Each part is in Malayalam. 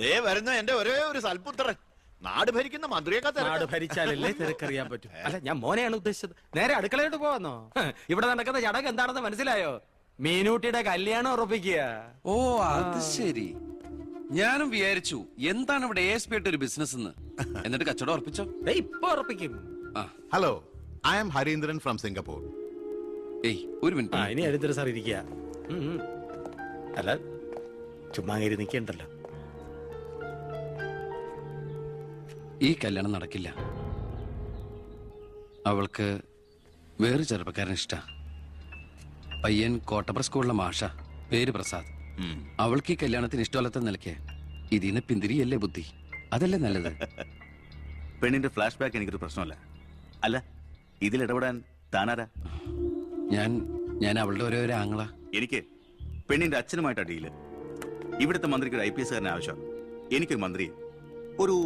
ദേ വരുന്ന എന്റെ ഒരേ ഒരു സൽപുത്രൻ. നാട് ഭരിക്കുന്ന മന്ത്രിയൊക്കെ നാട് ഭരിച്ചാലല്ലേ തിരക്കറിയാൻ പറ്റും. അല്ല, ഞാൻ മോനെയാണ് ഉദ്ദേശിച്ചത്. നേരെ അടുക്കളയോട്ട് പോവാന്നോ? ഇവിടെ നടക്കുന്ന ചടങ്ങ് എന്താണെന്ന് മനസ്സിലായോ? മീനൂട്ടിയുടെ കല്യാണം ഉറപ്പിക്കുക. ഓ, അത് ശരി. ഞാനും വിചാരിച്ചു എന്താണ് ഇവിടെ ASP ആയിട്ട് ഒരു ബിസിനസ് എന്ന്. എന്നിട്ട് കച്ചവടം ഉറപ്പിച്ചോ? ഇപ്പൊ ഉറപ്പിക്കും. Hello, I am Harindran from Singapore. ഏയ്, ഒരു മിനിറ്റ്. ഇനി ഹരീന്ദ്രൻ സാർ ഇരിക്കുക. അല്ല, ചുമ്മാ കയറി നിൽക്കണ്ടല്ലോ. ഈ കല്യാണം നടക്കില്ല. അവൾക്ക് വേറെ ചെറുപ്പക്കാരൻ ഇഷ്ട. പയ്യൻ കോട്ടപ്പുറ സ്കൂളിലെ മാഷ, പേര് പ്രസാദ്. അവൾക്ക് ഈ കല്യാണത്തിന് ഇഷ്ടമല്ലാത്ത നിലയ്ക്ക് ഇതിന് പിന്തിരിയല്ലേ ബുദ്ധി. അതല്ലേ നല്ലത്. പെണ്ണിന്റെ ഫ്ലാഷ് ബാക്ക് എനിക്കൊരു പ്രശ്നമല്ല. അല്ല, ഇതിൽ ഇടപെടാൻ താനാരാ? ഞാൻ അവളുടെ ഓരോ ആങ്ങളാ. എനിക്ക് പെണ്ണിന്റെ അച്ഛനുമായിട്ട് അടിയില്. ഇവിടുത്തെ മന്ത്രിക്ക് ഒരു IPS കാരനെ ആവശ്യം. എനിക്കൊരു മന്ത്രി, ഒരു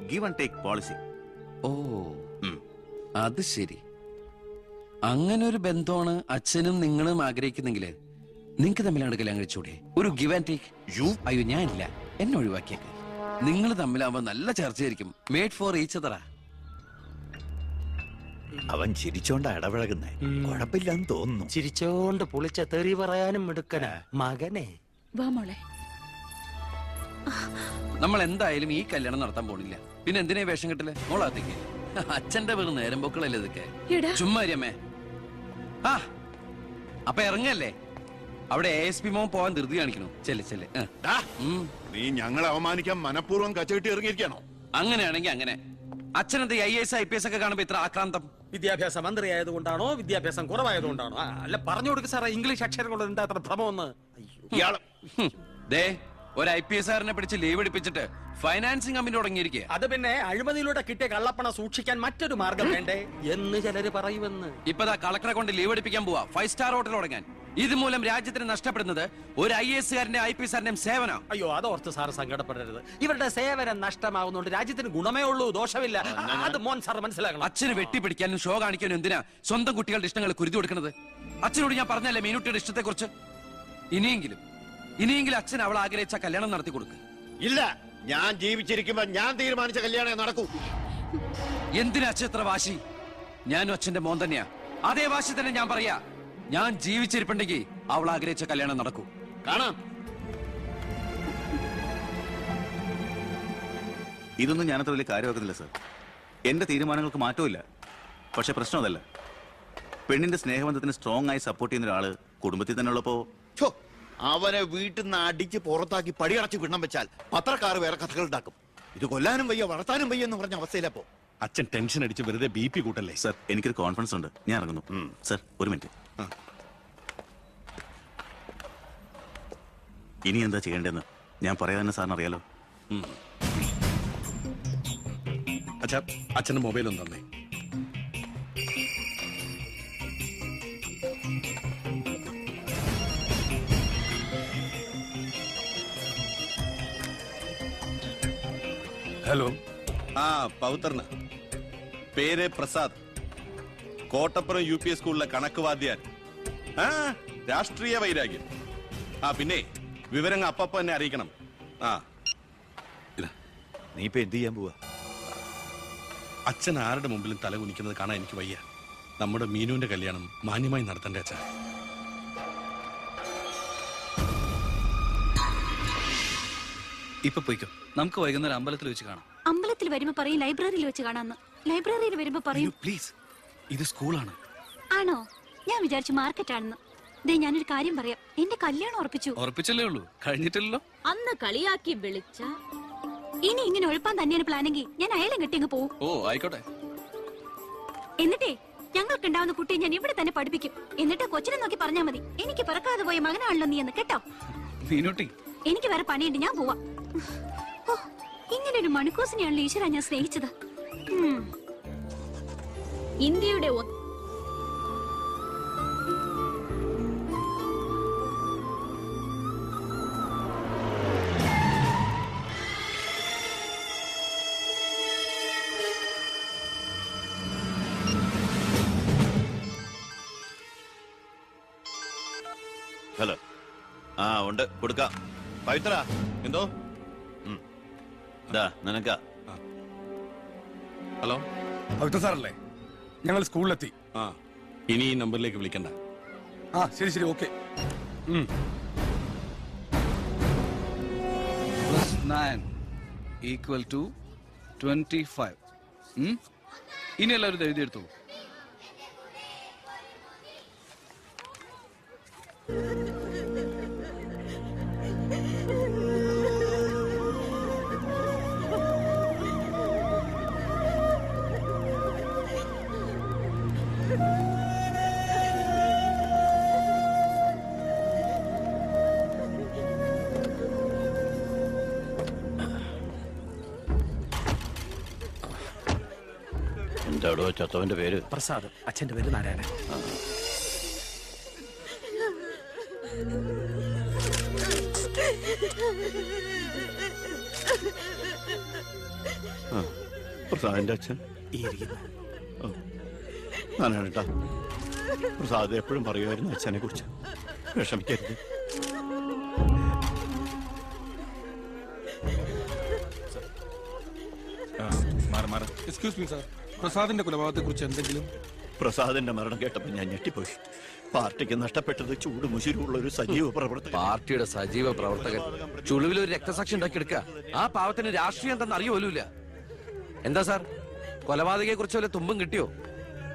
ഗിവ് ആൻഡ് ടേക്ക് പോളിസി. ഓ, അത് ശരി. അങ്ങനെ ഒരു ബന്ധമാണ് അച്ഛനും നിങ്ങളും ആഗ്രഹിക്കുന്നെങ്കില് നിങ്ങക്ക് തമ്മിലാണ് കല്യാണം കഴിച്ചൂടെ? ഒരു ഗിവ് ആൻഡ് ടേക്ക്. അയ്യോ, ഞാനില്ല, എന്നെ ഒഴിവാക്കിയേക്ക്. നിങ്ങൾ തമ്മിലാവുമ്പോ നല്ല ചർച്ചയായിരിക്കും. മേഡ് ഫോർ ഈച്ച് അതറാ. അവൻ ചിരിച്ചോണ്ടാ ഇടപഴകുന്നേ. കുഴപ്പമില്ലെന്ന് തോന്നുന്നു. ചിരിച്ചോണ്ട് പൊളിച്ച തെറി പറയാനും എടുക്കനാ മകനെ. വാ മോളെ. നമ്മൾ എന്തായാലും ഈ കല്യാണം നടത്താൻ പോണില്ല. പിന്നെ എന്തിനാ വേഷം കെട്ടില്ലേ? മോളാത്തേക്ക് അച്ഛന്റെ വെറും നേരം പൊക്കളല്ലേ ഇതൊക്കെ. ചുമ്മാ അമ്മേ. ആ, അപ്പൊ ഇറങ്ങല്ലേ? അവിടെ ASP മോൻ പോവാൻ ധൃതി കാണിക്കണോ? ചെല്ലെ. നീ ഞങ്ങളെ അവമാനിക്കാൻ മനഃപൂർവ്വം കച്ചകെട്ടി ഇറങ്ങിയിരിക്കണോ? അങ്ങനെയാണെങ്കിൽ അങ്ങനെ. അച്ഛനെന്ത് IAS IPS ഒക്കെ കാണുമ്പോ ഇത്ര ആക്രാന്തം? വിദ്യാഭ്യാസ മന്ത്രി ആയതുകൊണ്ടാണോ, വിദ്യാഭ്യാസം കുറവായതുകൊണ്ടാണോ? അല്ല, പറഞ്ഞു കൊടുക്ക സാറേ, ഇംഗ്ലീഷ് അക്ഷരം കൊണ്ട് എന്താ അത്ര ഭ്രമമെന്ന്. ദേ, ഒരു IPS കാരനെ പിടിച്ച് ലീവ് എടുപ്പിച്ചിട്ട് ഫൈനാൻസിങ് കമ്പനി തുടങ്ങിയിരിക്കുക. അത് പിന്നെ അഴിമതിയിലൂടെ കിട്ടിയ കള്ളപ്പണം സൂക്ഷിക്കാൻ മറ്റൊരു മാർഗം വേണ്ടേ എന്ന് ചിലര് പറയുമെന്ന്. ഇപ്പതാ കളക്ടറെ കൊണ്ട് ലീവ് എടുപ്പിക്കാൻ പോവാ 5 സ്റ്റാർ ഹോട്ടൽ തുടങ്ങാൻ. ഇതുമൂലം രാജ്യത്തിന് നഷ്ടപ്പെടുന്നത് ഒരു IAS കാരന്റെ IPS കാരന്റെയും സേവനം. അയ്യോ, അതോർത്ത് സാർ സങ്കടപ്പെടരുത്. ഇവരുടെ സേവനം നഷ്ടമാകുന്നതുകൊണ്ട് രാജ്യത്തിന് ഗുണമേ ഉള്ളൂ, ദോഷമില്ല. അത് മോൻ സാർ മനസ്സിലാക്കണം. അച്ഛന് വെട്ടിപ്പിടിക്കാനും ഷോ കാണിക്കാനും എന്തിനാ സ്വന്തം കുട്ടികളുടെ ഇഷ്ടങ്ങൾ കുരുതി കൊടുക്കുന്നത്? അച്ഛനോട് ഞാൻ പറഞ്ഞല്ലേ മീനുട്ടിയുടെ ഇഷ്ടത്തെ കുറിച്ച്. ഇനിയെങ്കിലും അച്ഛൻ അവൾ ആഗ്രഹിച്ച കല്യാണം നടത്തി കൊടുക്കുക. ഇല്ല, ഞാൻ ജീവിച്ചിരിക്കുമ്പോ ഞാൻ തീരുമാനിച്ച കല്യാണം നടക്കൂ. എന്തിനാ അച്ഛൻ എത്ര വാശി? ഞാനും അച്ഛന്റെ മോൻ തന്നെയാ. അതേ വാശി തന്നെ ഞാൻ പറയാ. ഞാൻ ജീവിച്ചിരിപ്പുണ്ടെങ്കിൽ അവൾ ആഗ്രഹിച്ച കല്യാണം നടക്കൂ. കാണാം. ഇതൊന്നും ഞാനത്ര വലിയ കാര്യമാക്കുന്നില്ല സർ. എന്റെ തീരുമാനങ്ങൾക്ക് മാറ്റമില്ല. പക്ഷെ പ്രശ്നം അതല്ല. പെണ്ണിന്റെ സ്നേഹബന്ധത്തിന് സ്ട്രോങ് ആയി സപ്പോർട്ട് ചെയ്യുന്ന ഒരാള് കുടുംബത്തിൽ തന്നെ ഉള്ളപ്പോ അവനെ വീട്ടിൽ നിന്ന് അടിച്ച് പുറത്താക്കി പടിയടച്ച് വിടണം വെച്ചാൽ പത്രക്കാർ വേറെ കഥകൾ ഉണ്ടാക്കും. ഇത് കൊല്ലാനും വയ്യ വളർത്താനും വയ്യ എന്ന് പറഞ്ഞ അവസ്ഥയിലപ്പോ അച്ഛൻ ടെൻഷൻ അടിച്ച് വെറുതെ BP കൂട്ടല്ലേ? സർ, എനിക്കൊരു കോൺഫിഡൻസ് ഉണ്ട്. ഞാൻ ഇറങ്ങുന്നു. സർ, ഒരു മിനിറ്റ്. ഇനി എന്താ ചെയ്യേണ്ടതെന്ന് ഞാൻ പറയാതെ സാറിന് അറിയാലോ. അച്ഛന്റെ മൊബൈൽ ഒന്ന് തന്നെ. ഹലോ. പൗത്രന് പേര് പ്രസാദ്. കോട്ടപ്പുറം UP സ്കൂളിലെ കണക്ക് വാദ്യാൻ. രാഷ്ട്രീയ വൈരാഗ്യം. പിന്നെ വിവരങ്ങൾ അപ്പപ്പ തന്നെ അറിയിക്കണം. നീ ഇപ്പൊ എന്ത് ചെയ്യാൻ പോവാ? അച്ഛൻ ആരുടെ മുമ്പിലും തല കുനിക്കുന്നത് കാണാൻ എനിക്ക് വയ്യ. നമ്മുടെ മീനുവിന്റെ കല്യാണം മാന്യമായി നടത്തണ്ടേ അച്ഛാ? ഇപ്പൊ പോയിക്കോ. നമുക്ക് വൈകുന്നേരം അമ്പലത്തിൽ വെച്ച് കാണാം. അമ്പലത്തിൽ വരുമ്പോ പറയും ലൈബ്രറിയിൽ വെച്ച് കാണാന്ന്. ലൈബ്രറിയിൽ വരുമ്പോ പറയും പ്ലീസ്, ഇത് സ്കൂളാണ്. ആണോ? ഞാൻ വിചാരിച്ചു മാർക്കറ്റ് ആണെന്ന്. ദേ, ഞാനൊരു കാര്യം പറയാം. എന്റെ കല്യാണം ഉറപ്പിച്ചല്ലേ ഉള്ളൂ, കഴിഞ്ഞിട്ടില്ലല്ലോ. അന്ന് കളിയാക്കി വിളിച്ച ഇനി ഇങ്ങനെ ഒഴിപ്പാൻ തന്നെയാണ് പ്ലാനെങ്കിൽ ഞാൻ അയാളെ കെട്ടി അങ്ങ് പോവും. ഓ, ആയിക്കോട്ടെ. എന്നിട്ടേ ഞങ്ങൾക്കുണ്ടാവുന്ന കുട്ടിയെ ഞാൻ ഇവിടെ തന്നെ പഠിപ്പിക്കും. എന്നിട്ട് കൊച്ചിനെ നോക്കി പറഞ്ഞാൽ മതി, എനിക്ക് പിറക്കാതെ പോയ മകനാണല്ലോ നീ എന്ന്. കേട്ടോ മീനുട്ടി? എനിക്ക് വേറെ പണിയുണ്ട്, ഞാൻ പോവാ. ഇങ്ങനെ ഒരു മണിക്കൂസിനെയാണല്ലോ ഈശ്വര ഞാൻ സ്നേഹിച്ചത്. ഇന്ത്യയുടെ ഹലോ. ഉണ്ട്, കൊടുക്കാം. പവിത്ര എന്തോ നിനക്ക ഹലോ പവിത്ര സാറല്ലേ? ഞങ്ങൾ സ്കൂളിലെത്തി. ആ ഇനി ഈ നമ്പറിലേക്ക് വിളിക്കണ്ട. ആ ശരി ശരി, ഓക്കെ. +9 = 25. ഇനി എല്ലാവരും ഇത് എഴുതിയെടുത്തു. എന്താടോ ചത്തവന്റെ പേര്? പ്രസാദ്. അച്ഛന്റെ പേര് നാരായണൻ. പ്രസാദിന്റെ അച്ഛൻ ഈ ഇരിക്കുന്ന. ഞാനാണ് കേട്ടാ. പ്രസാദ് എപ്പോഴും പറയുമായിരുന്നു അച്ഛനെ കുറിച്ച്. വിഷമിക്കരുത്. എക്സ്ക്യൂസ് മീ സാർ, പ്രസാദിന്റെ കൊലപാതകത്തെ കുറിച്ച് എന്തെങ്കിലും? പ്രസാദിന്റെ മരണം കേട്ടപ്പോൾ ഞാൻ ഞെട്ടിപ്പോയി. പാർട്ടിക്ക് നഷ്ടപ്പെട്ടത് ചൂടുമുശിരുള്ള ഒരു സജീവ പ്രവർത്തകൻ. പാർട്ടിയുടെ സജീവ പ്രവർത്തകൻ ചുളിവിൽ ഒരു രക്തസാക്ഷി ഉണ്ടാക്കിയെടുക്കുക. ആ പാവത്തിന് രാഷ്ട്രീയം എന്തെന്ന് അറിയുമല്ല. എന്താ സാർ, കൊലപാതകയെ കുറിച്ച് വല്ല തുമ്പും കിട്ടിയോ?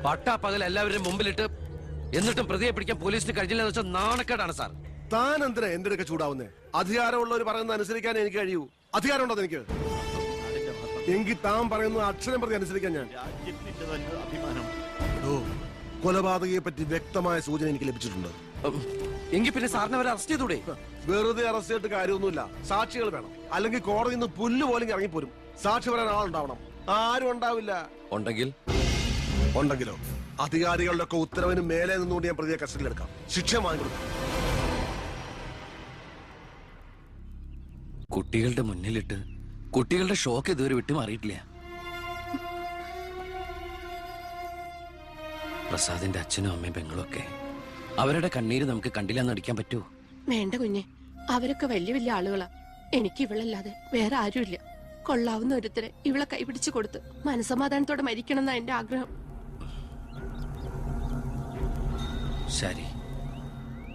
പട്ടാ പകൽ എല്ലാവരുടെയും മുമ്പിലിട്ട് എന്നിട്ടും പ്രതിയെ പിടിക്കാൻ പോലീസിന് കഴിഞ്ഞില്ലെന്ന് വെച്ചാൽ നാണക്കേടാണ് സാർ. താൻ എന്തിനാ എന്റെ അടുക്ക ചൂടാവുന്നേ? അധികാരമുള്ളവർ പറയുന്നത് അനുസരിക്കാൻ എനിക്ക് കഴിയൂ. അധികാരം ഉണ്ടോ എനിക്ക്? എങ്കിൽ താൻ പറയുന്നത് അക്ഷരം പ്രതി അനുസരിക്കാൻ ഞാൻ. കൊലപാതകയെ പറ്റി വ്യക്തമായ സൂചന എനിക്ക് ലഭിച്ചിട്ടുണ്ട്. എങ്കിൽ പിന്നെ സാറിനെ അവരെ അറസ്റ്റ് ചെയ്തൂടെ? വെറുതെ അറസ്റ്റ് ചെയ്തിട്ട് കാര്യമൊന്നുമില്ല. സാക്ഷികൾ വേണം. അല്ലെങ്കിൽ കോടതിയിൽ നിന്ന് പുല്ല് പോലും ഇറങ്ങിപ്പോരും. സാക്ഷി പറയാൻ ആളുണ്ടാവണം. ആരും ഉണ്ടാവില്ല. ഉണ്ടെങ്കിലോ അധികാരികളുടെ ഒക്കെ ഉത്തരവിന് മേലെ നിന്നുകൊണ്ട് ഞാൻ പ്രതിയെ കസ്റ്റഡിയിലെടുക്കാം. ശിക്ഷ വാങ്ങിക്കൊടുക്കാം. കുട്ടികളുടെ മുന്നിലിട്ട് കുട്ടികളുടെ ഷോക്ക് ഇതുവരെ വിട്ടുമാറിയിട്ടില്ല. പ്രസാദിന്റെ അച്ഛനും അമ്മയും പെങ്ങളും ഒക്കെ അവരുടെ കണ്ണീര് നമുക്ക് കണ്ടില്ലെന്ന് നടിക്കാൻ പറ്റുമോ? വേണ്ട കുഞ്ഞെ, അവരൊക്കെ വലിയ വലിയ ആളുകളാ. എനിക്ക് ഇവളല്ലാതെ വേറെ ആരുമില്ല. കൊള്ളാവുന്ന ഒരുത്തരെ ഇവളെ കൈപിടിച്ചു കൊടുത്ത് മനസമാധാനത്തോടെ മരിക്കണം എന്നാ എന്റെ ആഗ്രഹം. ശരി,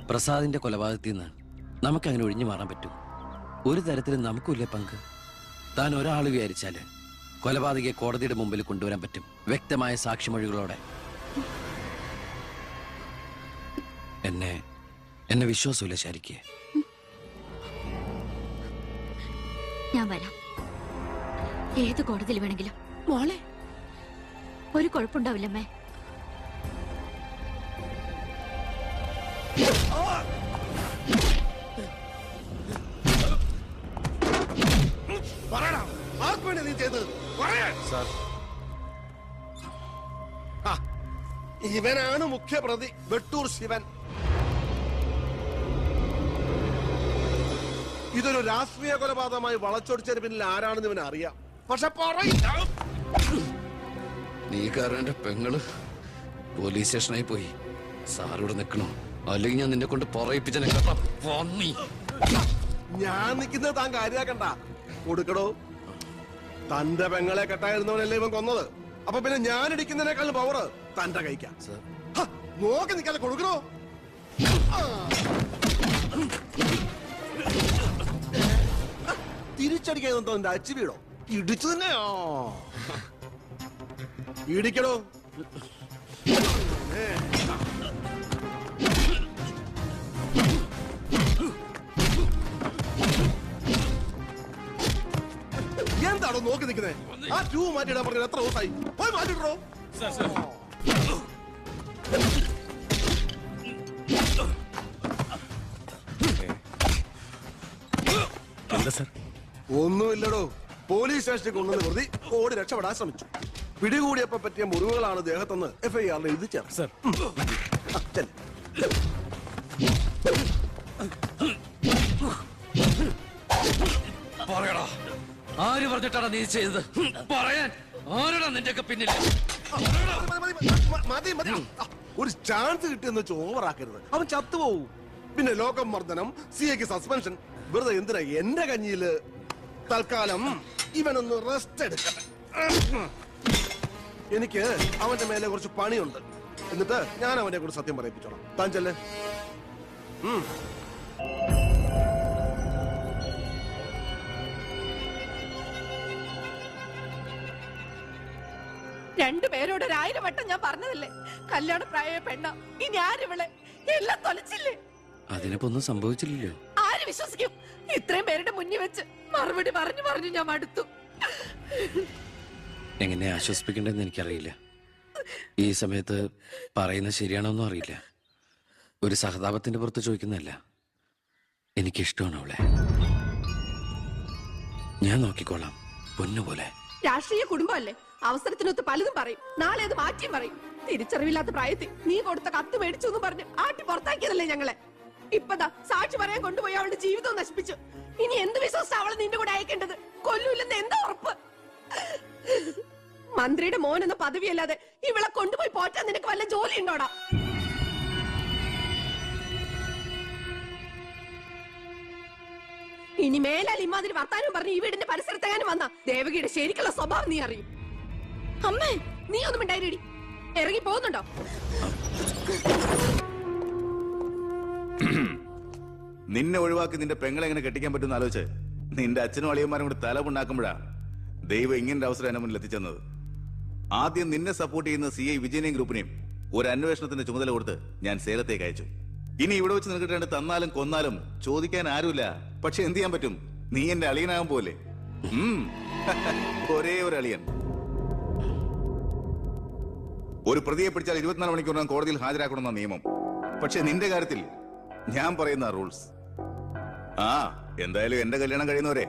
പ്രസാദിന്റെ കൊലപാതകത്തിൽ നിന്ന് നമുക്കങ്ങനെ ഒഴിഞ്ഞു മാറാൻ പറ്റൂ? ഒരു തരത്തിലും നമുക്കില്ലേ പങ്ക്? താൻ ഒരാൾ വിചാരിച്ചാല് കൊലപാതകയെ കോടതിയുടെ മുമ്പിൽ കൊണ്ടുവരാൻ പറ്റും, വ്യക്തമായ സാക്ഷിമൊഴികളോടെ. എന്നെ വിശ്വാസമില്ല ശരിക്ക്. ഞാൻ വരാം. ഏത് കോടതിയിൽ വേണമെങ്കിലും. മോളെ, ഒരു കുഴപ്പമുണ്ടാവില്ലമ്മേ. ഇവനാണ് മുഖ്യപ്രതി, വെട്ടൂർ ശിവൻ. ഇതൊരു രാഷ്ട്രീയ കൊലപാതകമായി വളച്ചൊടിച്ചതിന് പിന്നിൽ ആരാണെന്ന് ഇവന് അറിയാം. പക്ഷെ നീ കാരണം എന്റെ പെങ്ങള് പോലീസ് സ്റ്റേഷനായി പോയി. സാറിവിടെ നിൽക്കണം, അല്ലെങ്കിൽ ഞാൻ നിന്നെ കൊണ്ട് പറയിപ്പിച്ച ഞാൻ നിൽക്കുന്നത് താൻ കാര്യാക്കണ്ട. കൊടുക്കടോ. തന്റെ പെങ്ങളെ കെട്ടായിരുന്നവനല്ലേ ഇവൻ കൊന്നത്. അപ്പൊ പിന്നെ ഞാൻ ഇടിക്കുന്നതിനേക്കാളും പവർ തന്റെ കഴിക്കാം. നോക്കി നിൽക്കാതെ കൊടുക്കണോ? തിരിച്ചടിക്കാതെന്തോ എന്റെ അച്ചു വീടോ? ഇടിച്ചു തന്നെയോ? ഇടിക്കടോ. എന്താണോ നോക്കി നിൽക്കുന്നത്? ആ ട്യൂബ് മാറ്റിയിടാൻ പറഞ്ഞത് എത്ര ദിവസമായി? പോയി മാറ്റിട്ടോ. എന്താ സാർ? ഒന്നുമില്ലടോ. പോലീസ് സ്റ്റേഷനിൽ കൊണ്ടുവന്ന് പ്രതി ഓടി രക്ഷപ്പെടാൻ ശ്രമിച്ചു. പിടികൂടിയപ്പോ പറ്റിയ മുറിവുകളാണ് ദേഹത്തെന്ന് FIR എഴുതി ചേർന്നു. സാർ, പറയടാ, ആര് പറഞ്ഞിട്ടാണ് നീ ചെയ്തത്? പറയാൻ ആരാടാ നിന്റെയൊക്കെ പിന്നിൽ? മതി മതി. ഒരു ചാൻസ് കിട്ടിയെന്ന് വെച്ച് ഓവറാക്കരുത്. അവൻ ചത്തുപോവും. പിന്നെ ലോകം മർദ്ദനം, CAക്ക് സസ്പെൻഷൻ. വെറുതെ എന്തിനാ എന്റെ കഞ്ഞിയില്? തൽക്കാലം ഇവനൊന്ന് റെസ്റ്റ് എടുക്കട്ടെ. എനിക്ക് അവന്റെ മേലെ കുറച്ച് പണിയുണ്ട്. എന്നിട്ട് ഞാൻ അവനെ കൂടെ സത്യം പറയിപ്പിച്ചോളാം. താൻ ചെല്ലേ. രണ്ടുപേരോട് 1000 വട്ടം ഞാൻ പറഞ്ഞതല്ലേ, കല്യാണ പ്രായ പെണ്ണ. ഇനി ആരിവളെ എല്ലാം തൊലച്ചില്ലേ? അതിനിപ്പോ ഒന്നും സംഭവിച്ചില്ലല്ലോ. ആര് വിശ്വസിക്കും? ഇത്രയും പേരുടെ മുന്നിൽ വെച്ച് മറുപടി പറഞ്ഞു പറഞ്ഞു ഞാൻ മടുത്തു. എങ്ങനെ ആശ്വസിപ്പിക്കണ്ടെന്ന് എനിക്കറിയില്ല. ഈ സമയത്ത് പറയുന്നത് ശരിയാണോന്നും അറിയില്ല. ഒരു സഹതാപത്തിന്റെ പുറത്ത് ചോദിക്കുന്നതല്ല. എനിക്കിഷ്ടമാണ് അവളെ. ഞാൻ നോക്കിക്കോളാം, പൊന്നുപോലെ. രാഷ്ട്രീയ കുടുംബമല്ലേ, അവസരത്തിനൊത്ത് പലതും പറയും. നാളെ അത് മാറ്റിയും പറയും. തിരിച്ചറിവില്ലാത്ത പ്രായത്തിൽ നീ കൊടുത്ത കത്ത് മേടിച്ചു എന്ന് പറഞ്ഞ് ആട്ടി പുറത്താക്കിയതല്ലേ ഞങ്ങളെ. ഇപ്പതാ സാക്ഷി പറയാൻ കൊണ്ടുപോയി അവളുടെ ജീവിതവും നശിപ്പിച്ചു. ഇനി എന്ത് വിശ്വസിച്ച അവളെ നിന്റെ കൂടെ അയക്കേണ്ടത്? കൊല്ലൂല്ലെന്ന് എന്താ ഉറപ്പ്? മന്ത്രിയുടെ മോൻ എന്ന പദവിയല്ലാതെ ഇവളെ കൊണ്ടുപോയി പോറ്റാൻ നിനക്ക് വല്ല ജോലി ഉണ്ടോടാ? ഇനി മേലാൽ ഇമാതിരി വർത്താനം പറഞ്ഞ് ഈ വീടിന്റെ പരിസരത്തെങ്ങാനും വന്ന ദേവകിയുടെ ശരിക്കുള്ള സ്വഭാവം നീ അറിയും. അമ്മേ, നീ ഒന്നും ഉണ്ടായിരടി. ഇറങ്ങി പോകുന്നുണ്ടോ? നിന്നെ ഒഴിവാക്കി നിന്റെ പെങ്ങളെ എങ്ങനെ കെട്ടിക്കാൻ പറ്റുമെന്ന് ആലോചിച്ച് നിന്റെ അച്ഛനും അളിയന്മാരും കൂടി തലമുണ്ടാക്കുമ്പോഴാ ദൈവം ഇങ്ങനെ അവസരം എന്നെ മുന്നിൽ എത്തിച്ചെന്നത്. ആദ്യം നിന്നെ സപ്പോർട്ട് ചെയ്യുന്ന CI വിജയനെയും ഗ്രൂപ്പിനെയും ഒരു അന്വേഷണത്തിന്റെ ചുമതല കൊടുത്ത് ഞാൻ സേലത്തേക്ക് അയച്ചു. ഇനി ഇവിടെ വെച്ച് നിൽക്കിട്ട് തന്നാലും കൊന്നാലും ചോദിക്കാൻ ആരുമില്ല. പക്ഷെ എന്ത് ചെയ്യാൻ പറ്റും? നീ എന്റെ അളിയനാകാൻ പോലെ. ഒരേ ഒരു അളിയൻ. ഒരു പ്രതിയെ പിടിച്ചാൽ 24 മണിക്കൂറിനകം കോടതിയിൽ ഹാജരാക്കണമെന്ന നിയമം. പക്ഷെ നിന്റെ കാര്യത്തിൽ ഞാൻ പറയുന്ന റൂൾസ്. എന്തായാലും എന്റെ കല്യാണം കഴിയുന്നവരെ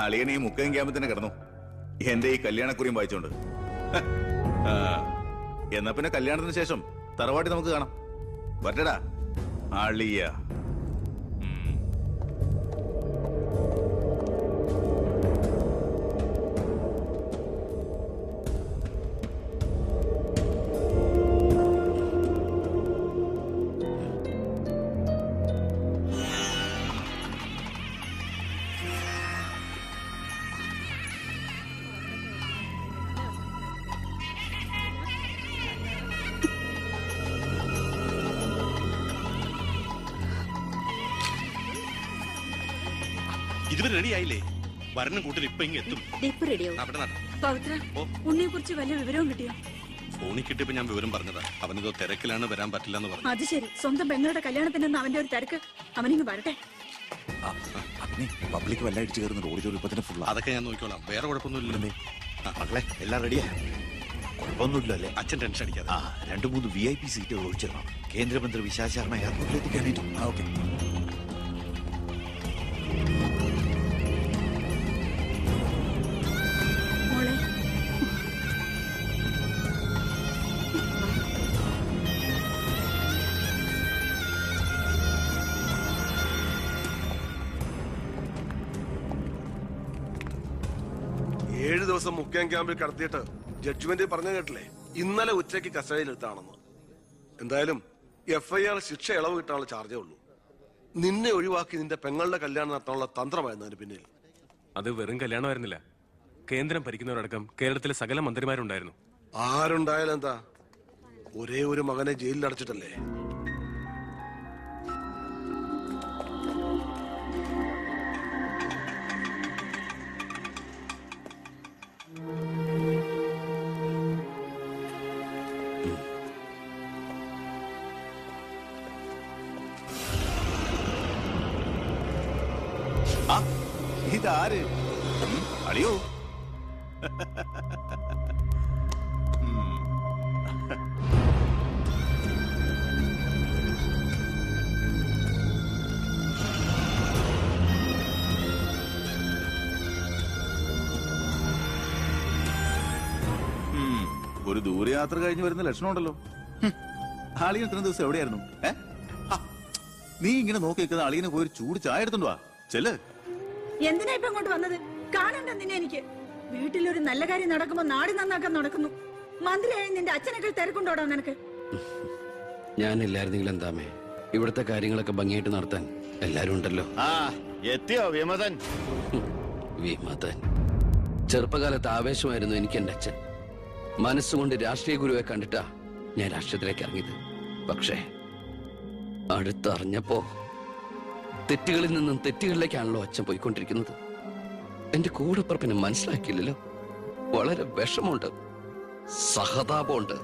അളിയനെ ഈ മുക്കയും ക്യാമ്പിൽ തന്നെ കിടന്നു എന്റെ ഈ കല്യാണക്കുറിയും വായിച്ചോണ്ട്. എന്നാ പിന്നെ കല്യാണത്തിന് ശേഷം തറവാട്ടി നമുക്ക് കാണാം. വരട്ടടാ അളിയ. ഇതുവരെ റെഡി ആയില്ലേ? വരണം കൂട്ടർ ഇപ്പൊ ഇങ്ങ് എത്തും. ഉണ്ണിയെ കുറിച്ച് വല്ല വിവരവും കിട്ടിയോ? ഫോണിൽ കിട്ടിയപ്പോ ഞാൻ വിവരം പറഞ്ഞതാ. അവനിതോ തിരക്കിലാണ്, വരാൻ പറ്റില്ല എന്ന് പറഞ്ഞു. അത് ശരി. സ്വന്തം പെങ്ങളുടെ കല്യാണത്തിനൊന്നും അവന്റെ ഒരു തിരക്ക്. അവനിങ്ങ് വരട്ടെ. പബ്ലിക് വല്ല അടിച്ചു കയറുന്ന ഓഡിറ്റോറിയത്തിന് ഫുൾ. അതൊക്കെ ഞാൻ നോക്കിക്കോളാം, വേറെ കുഴപ്പമൊന്നുമില്ലല്ലേ. മക്കളെ എല്ലാം റെഡിയാ? കുഴപ്പമൊന്നുമില്ലല്ലേ? അച്ഛൻ ടെൻഷൻ അടിക്കാതെ. 2-3 VIP സീറ്റുകൾ ഒഴിച്ചിടണം. കേന്ദ്രമന്ത്രി വിശാൽ ശർമ്മ എയർപോർട്ടിൽ എത്തിക്കാനായിട്ടും. ഓക്കെ. മോളെ, 7 ദിവസം മുഖ്യം ക്യാമ്പിൽ കടത്തിയിട്ട് ജഡ്ജ്മെന്റ് പറഞ്ഞു കേട്ടില്ലേ, ഇന്നലെ ഉച്ചയ്ക്ക് കസ്റ്റഡിയിൽ എടുത്താണെന്ന്. എന്തായാലും FIR ശിക്ഷ ഇളവ് കിട്ടാനുള്ള ചാർജേ ഉള്ളൂ. നിന്നെ ഒഴിവാക്കി നിന്റെ പെങ്ങളുടെ കല്യാണം നടത്താനുള്ള തന്ത്രമായിരുന്നു അതിന് പിന്നിൽ. അത് വെറും കല്യാണമായിരുന്നില്ല. കേന്ദ്രം ഭരിക്കുന്നവരടക്കം കേരളത്തിലെ സകല മന്ത്രിമാരുണ്ടായിരുന്നു. ആരുണ്ടായാലും എന്താ, ഒരേ ഒരു മകനെ ജയിലിൽ അടച്ചിട്ടല്ലേ. ഇതാര്? അളിയോ? ഒരു ദൂരയാത്ര കഴിഞ്ഞ് വരുന്ന ലക്ഷണമുണ്ടല്ലോ. അളിയൻ ഇത്രയും ദിവസം എവിടെയായിരുന്നു? നീ ഇങ്ങനെ നോക്കി നിൽക്കുന്ന അളിയനെ പോയി ഒരു ചൂട് ചായ എടുത്തോണ്ട് വാ. ചെല്ല്. എന്തിനാ ഇപ്പൊ ഇങ്ങോട്ട് വന്നത്? കാണണ്ട നിന്നെ എനിക്ക്. വീട്ടിലൊരു നല്ല കാര്യം നടക്കുമ്പോ നാട് നന്നാക്കാൻ നടക്കുന്നു. മന്ത്രിയായി നിന്റെ അച്ഛനൊക്കെ തിരക്കുണ്ടോടോ നിനക്ക്? ഞാനില്ലായിരുന്നെങ്കിൽ എന്താമേ, ഇവിടുത്തെ കാര്യങ്ങളൊക്കെ ഭംഗിയായിട്ട് നടത്താൻ എല്ലാരും ഉണ്ടല്ലോ. എത്തിയോ വിമതൻ? വിമതൻ. ചെറുപ്പകാലത്ത് ആവേശമായിരുന്നു എനിക്ക് എന്റെ അച്ഛൻ. മനസ്സുകൊണ്ട് രാഷ്ട്രീയ ഗുരുവെ കണ്ടിട്ടാ ഞാൻ രാഷ്ട്രീയത്തിലേക്ക് ഇറങ്ങിയത്. പക്ഷേ അടുത്തറിഞ്ഞപ്പോ തെറ്റുകളിൽ നിന്നും തെറ്റുകളിലേക്കാണല്ലോ അച്ഛൻ പോയിക്കൊണ്ടിരിക്കുന്നത്. എന്റെ കൂടെപ്പറപ്പിനെ മനസ്സിലാക്കിയില്ലല്ലോ. വളരെ വിഷമമുണ്ട്, സഹതാപമുണ്ട്.